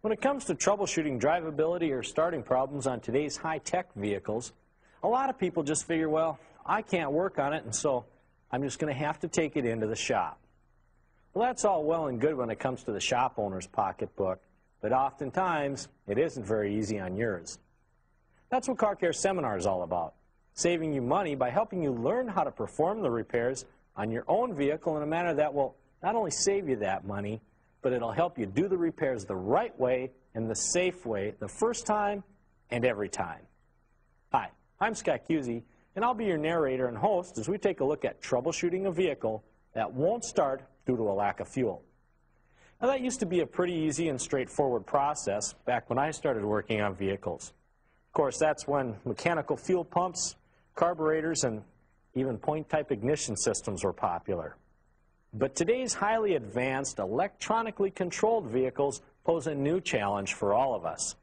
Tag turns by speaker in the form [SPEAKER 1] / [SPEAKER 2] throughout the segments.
[SPEAKER 1] When it comes to troubleshooting drivability or starting problems on today's high-tech vehicles, a lot of people just figure, well, I can't work on it, and so I'm just going to have to take it into the shop. Well, that's all well and good when it comes to the shop owner's pocketbook, but oftentimes it isn't very easy on yours. That's what Car Care Seminar is all about, saving you money by helping you learn how to perform the repairs on your own vehicle in a manner that will not only save you that money, but it'll help you do the repairs the right way and the safe way the first time and every time. Hi, I'm Scott Cusey, and I'll be your narrator and host as we take a look at troubleshooting a vehicle that won't start due to a lack of fuel. Now, that used to be a pretty easy and straightforward process back when I started working on vehicles. Of course, that's when mechanical fuel pumps, carburetors, and even point-type ignition systems were popular. But today's highly advanced, electronically controlled vehicles pose a new challenge for all of us.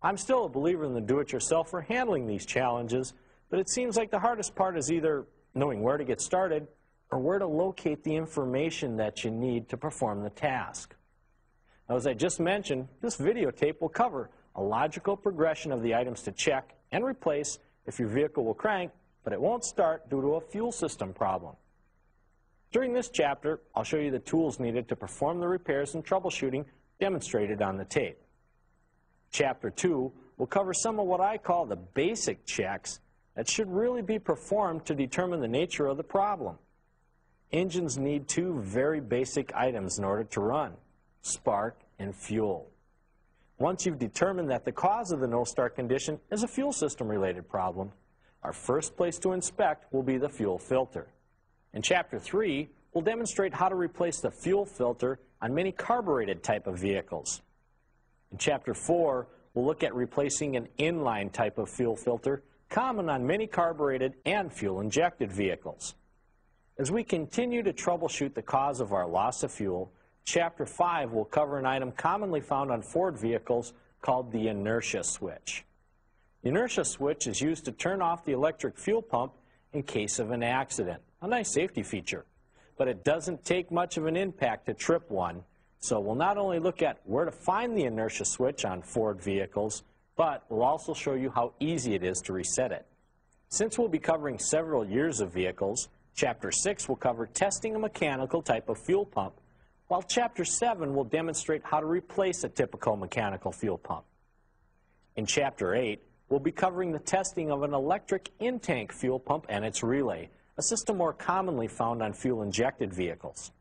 [SPEAKER 1] I'm still a believer in the do-it-yourself for handling these challenges, but it seems like the hardest part is either knowing where to get started or where to locate the information that you need to perform the task. Now, as I just mentioned, this videotape will cover a logical progression of the items to check and replace if your vehicle will crank, but it won't start due to a fuel system problem. During this chapter, I'll show you the tools needed to perform the repairs and troubleshooting demonstrated on the tape. Chapter 2 will cover some of what I call the basic checks that should really be performed to determine the nature of the problem. Engines need two very basic items in order to run: spark and fuel. Once you've determined that the cause of the no-start condition is a fuel system-related problem, our first place to inspect will be the fuel filter. In Chapter 3, we'll demonstrate how to replace the fuel filter on many carbureted type of vehicles. In Chapter 4, we'll look at replacing an inline type of fuel filter common on many carbureted and fuel-injected vehicles. As we continue to troubleshoot the cause of our loss of fuel, Chapter 5 will cover an item commonly found on Ford vehicles called the inertia switch. The inertia switch is used to turn off the electric fuel pump in case of an accident. A nice safety feature, but it doesn't take much of an impact to trip one, so we'll not only look at where to find the inertia switch on Ford vehicles, but we'll also show you how easy it is to reset it. Since we'll be covering several years of vehicles, Chapter 6 will cover testing a mechanical type of fuel pump, while Chapter 7 will demonstrate how to replace a typical mechanical fuel pump. In Chapter 8, we'll be covering the testing of an electric in-tank fuel pump and its relay, a system more commonly found on fuel-injected vehicles.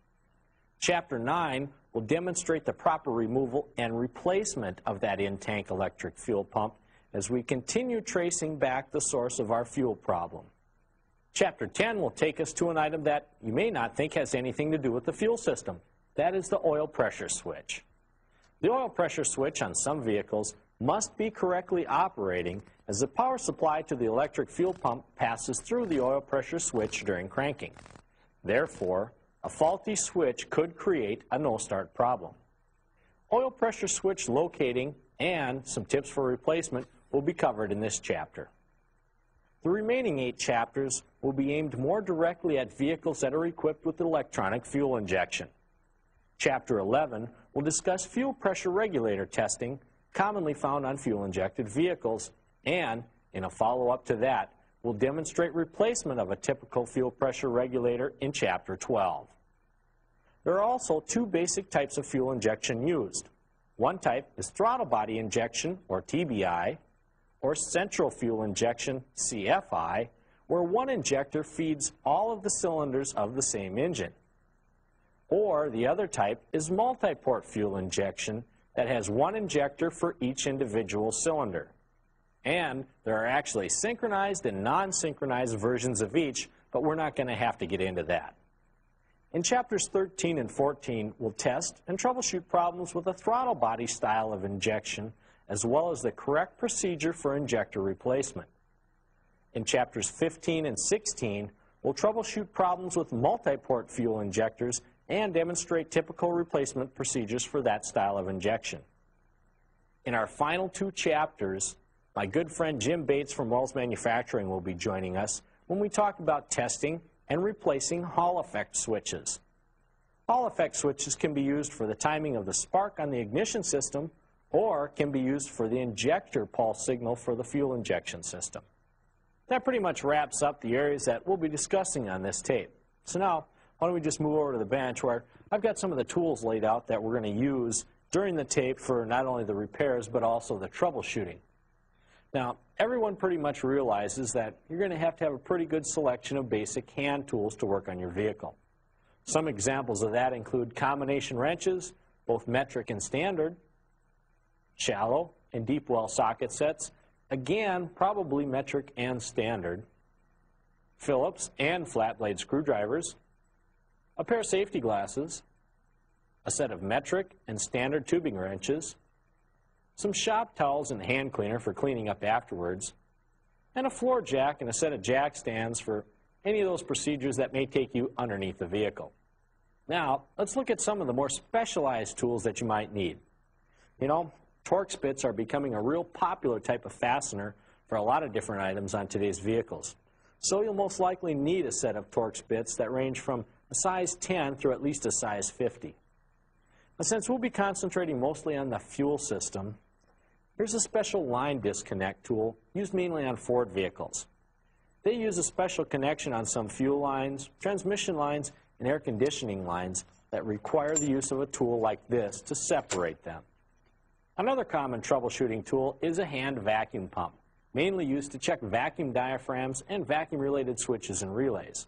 [SPEAKER 1] Chapter 9 will demonstrate the proper removal and replacement of that in-tank electric fuel pump as we continue tracing back the source of our fuel problem. Chapter 10 will take us to an item that you may not think has anything to do with the fuel system. That is the oil pressure switch. The oil pressure switch on some vehicles must be correctly operating as the power supply to the electric fuel pump passes through the oil pressure switch during cranking. Therefore, a faulty switch could create a no-start problem. Oil pressure switch locating and some tips for replacement will be covered in this chapter. The remaining 8 chapters will be aimed more directly at vehicles that are equipped with electronic fuel injection. Chapter 11 will discuss fuel pressure regulator testing, commonly found on fuel-injected vehicles, and, in a follow-up to that, we'll demonstrate replacement of a typical fuel pressure regulator in Chapter 12. There are also 2 basic types of fuel injection used. One type is throttle body injection, or TBI, or central fuel injection, CFI, where one injector feeds all of the cylinders of the same engine. Or the other type is multi-port fuel injection that has one injector for each individual cylinder. And there are actually synchronized and non-synchronized versions of each, but we're not going to have to get into that. In Chapters 13 and 14, we'll test and troubleshoot problems with a throttle body style of injection, as well as the correct procedure for injector replacement. In Chapters 15 and 16, we'll troubleshoot problems with multi-port fuel injectors and demonstrate typical replacement procedures for that style of injection. In our final 2 chapters, my good friend Jim Bates from Wells Manufacturing will be joining us when we talk about testing and replacing Hall effect switches. Hall effect switches can be used for the timing of the spark on the ignition system or can be used for the injector pulse signal for the fuel injection system. That pretty much wraps up the areas that we'll be discussing on this tape. So now, why don't we just move over to the bench where I've got some of the tools laid out that we're going to use during the tape for not only the repairs but also the troubleshooting. Now, everyone pretty much realizes that you're going to have a pretty good selection of basic hand tools to work on your vehicle. Some examples of that include combination wrenches, both metric and standard, shallow and deep well socket sets, again, probably metric and standard, Phillips and flat blade screwdrivers, a pair of safety glasses, a set of metric and standard tubing wrenches, some shop towels and hand cleaner for cleaning up afterwards, and a floor jack and a set of jack stands for any of those procedures that may take you underneath the vehicle. Now, let's look at some of the more specialized tools that you might need. You know, torque spits are becoming a real popular type of fastener for a lot of different items on today's vehicles. So you'll most likely need a set of torque spits that range from a size 10 through at least a size 50. Now, since we'll be concentrating mostly on the fuel system, here's a special line disconnect tool used mainly on Ford vehicles. They use a special connection on some fuel lines, transmission lines, and air conditioning lines that require the use of a tool like this to separate them. Another common troubleshooting tool is a hand vacuum pump, mainly used to check vacuum diaphragms and vacuum-related switches and relays.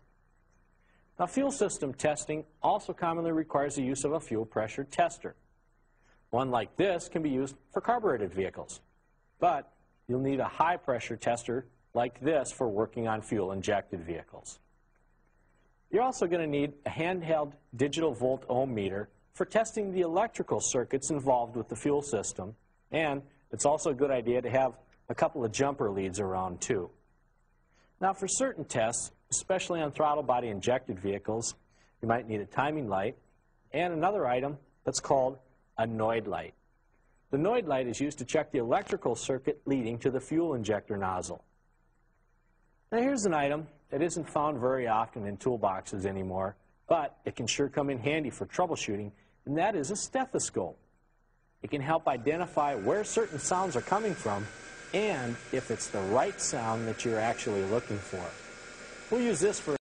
[SPEAKER 1] Now, fuel system testing also commonly requires the use of a fuel pressure tester. One like this can be used for carbureted vehicles, but you'll need a high-pressure tester like this for working on fuel-injected vehicles. You're also going to need a handheld digital volt ohm meter for testing the electrical circuits involved with the fuel system, and it's also a good idea to have a couple of jumper leads around too. Now, for certain tests, especially on throttle body injected vehicles, you might need a timing light and another item that's called a Noid light. The Noid light is used to check the electrical circuit leading to the fuel injector nozzle. Now, here's an item that isn't found very often in toolboxes anymore, but it can sure come in handy for troubleshooting, and that is a stethoscope. It can help identify where certain sounds are coming from and if it's the right sound that you're actually looking for. We'll use this for